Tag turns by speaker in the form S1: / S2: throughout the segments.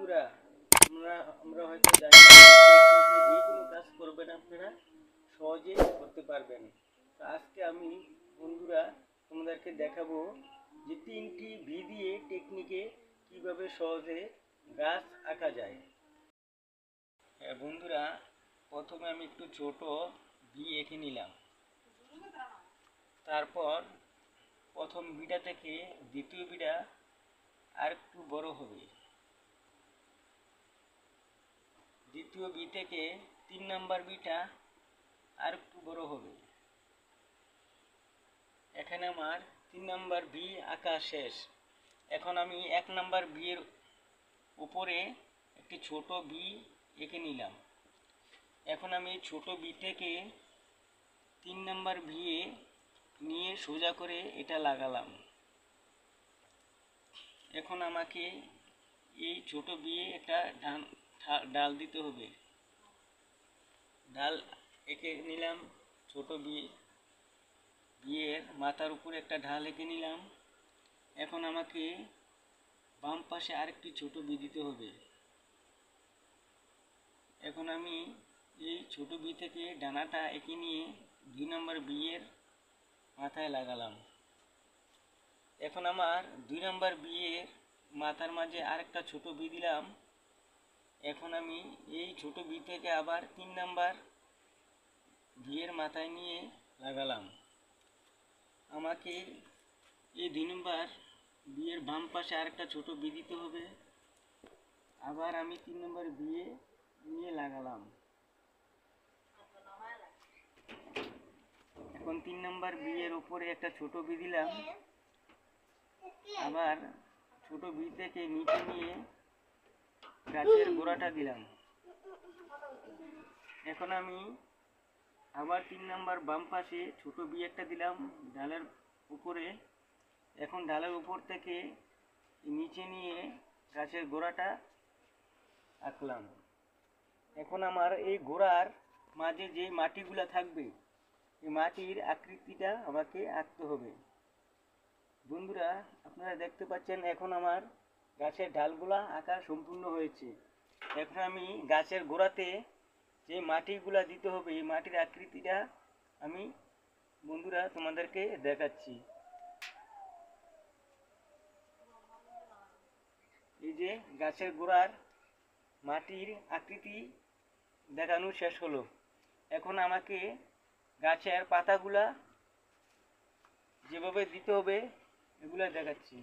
S1: বন্ধুরা, আমরা আমরা হয়তো জানি না টেকনিকে যে কোনো কাজ করবেন আপনারা সহজে করতে পারবেন। তো আজকে আমি বন্ধুরা তোমাদেরকে দেখাবো যে 3টি ভি দিয়ে টেকনিকে কিভাবে সহজে গাছ আঁকা যায়। হ্যাঁ বন্ধুরা, প্রথমে আমি একটু ছোট ভি এঁকে নিলাম। তারপর প্রথম বিটা থেকে দ্বিতীয় বিটা আর একটু বড় হবে। দ্বিতীয় বি থেকে 3 নাম্বার বিটা আর একটু বড় হবে। এখানে আমার 3 নাম্বার বি আঁকা শেষ। এখন আমি 1 নাম্বার বি এর উপরে একটি ছোট বি এঁকে নিলাম। এখন আমি ছোট বি থেকে 3 নাম্বার বি এ নিয়ে সোজা করে এটা লাগালাম। এখন আমাকে এই ছোট বি এ একটা ডাল দিতে হবে। ডাল এঁকে নিলাম। ছোট বিয়ের মাথার উপরে একটা ঢাল এঁকে নিলাম। এখন আমাকে বাম পাশে আরেকটি ছোট বি দিতে হবে। এখন আমি এই ছোট বি থেকে ডানাটা এঁকে নিয়ে 2 নম্বর বিয়ের মাথায় লাগালাম। এখন আমার 2 নম্বর বিয়ের মাথার মাঝে আরেকটা ছোট বি দিলাম। এখন আমি এই ছোট বি থেকে আবার 3 নম্বর বিয়ের মাথায় নিয়ে লাগালাম। আমাকে এই 2 নম্বর বিয়ের বাম পাশে আরেকটা ছোট বি দিতে হবে। আবার আমি 3 নম্বর বিয়ে নিয়ে লাগালাম। এখন 3 নম্বর বিয়ের উপরে একটা ছোট বি দিলাম। আবার ছোট বি থেকে নিচে নিয়ে গাছের গোড়াটা দিলাম। এখন আমি আবার 3 নম্বর বাম পাশে ছোট বি একটা দিলাম ডালের উপরে। এখন ডালের উপর থেকে নিচে নিয়ে গাছের গোড়াটা আঁকলাম। এখন আমার এই গোড়ার মাঝে যে মাটিগুলা থাকবে এই মাটির আকৃতিটা আমাকে আঁকতে হবে। বন্ধুরা, আপনারা দেখতে পাচ্ছেন এখন আমার গাছের ডালগুলা আঁকা সম্পূর্ণ হয়েছে। এখন আমি গাছের গোড়াতে যে মাটিগুলা দিতে হবে এই মাটির আকৃতিটা আমি বন্ধুরা তোমাদেরকে দেখাচ্ছি। এই যে গাছের গোড়ার মাটির আকৃতি দেখানো শেষ হলো। এখন আমাকে গাছের পাতাগুলা যেভাবে দিতে হবে এগুলা দেখাচ্ছি।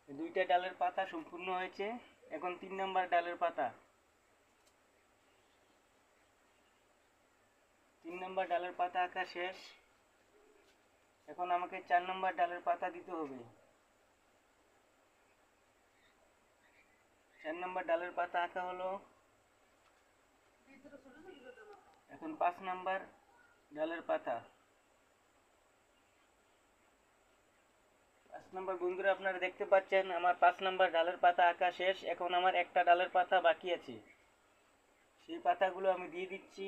S1: দুইটা ডালের পাতা সম্পূর্ণ হয়েছে। এখন 3 নম্বর ডালের পাতা। 3 নম্বর ডালের পাতা আঁকা শেষ। এখন আমাকে 4 নম্বর ডালের পাতা দিতে হবে। 4 নম্বর ডালের পাতা আঁকা হলো। এখন 5 নম্বর ডালের পাতা। 5 নম্বর বন্ধুরা, আপনারা দেখতে পাচ্ছেন আমার 5 নম্বর ডালের পাতা আঁকা শেষ। এখন আমার একটা ডালের পাতা বাকি আছে, সেই পাতাগুলো আমি দিয়ে দিচ্ছি।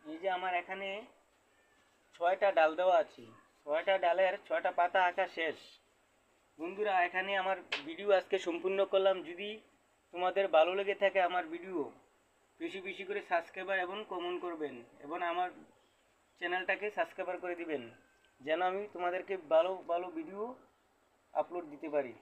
S1: এই যে আমার এখানে 6টা ডাল দেওয়া আছে। 6টা ডালের 6টা পাতা আঁকা শেষ। বন্ধুরা, এখানে আমার ভিডিও আজকে সম্পূর্ণ করলাম। যদি তোমাদের ভালো লেগে থাকে আমার ভিডিও বেশি বেশি করে সাবস্ক্রাইবার এবং কমেন্ট করবেন এবং আমার চ্যানেলটাকে সাবস্ক্রাইবার করে দিবেন যেন আমি তোমাদেরকে ভালো ভালো ভিডিও আপলোড দিতে পারি।